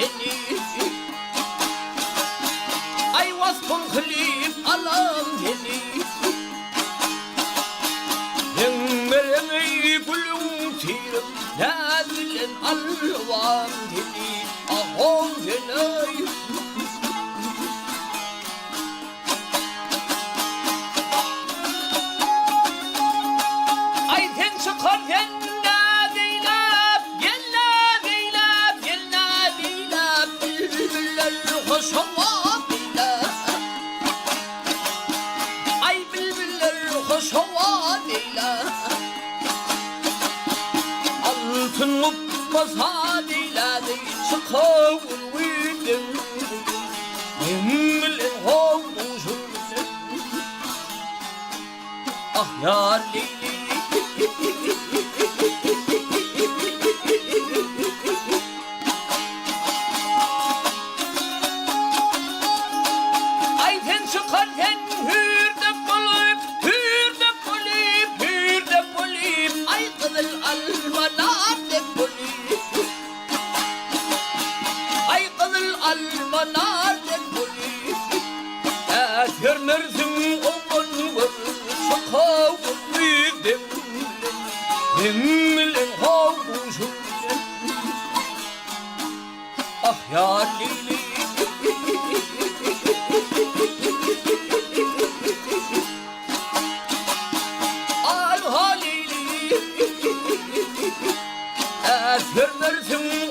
deli. Ay vasfın klip alam deli. Yenmeyi gülüm tirim nazilen alvan deli. Ahon deli. Ay ten çıkar ten nazilen yella dilan yella dilan bülbüller hoşava dilan. Ay bülbüller hoşava dilan. Altın mutmasa dilan çıkar uyudum. Yemlen hovduşum. Ah ya Leyli. Ayten çıkar ten hürde bulip ay kızıl almanar de bulip ay kızıl almanar de bulip görmürsün oğlun var şaka bulip demlen hovduşum. Ah ya Leyli. Al halili görmürsün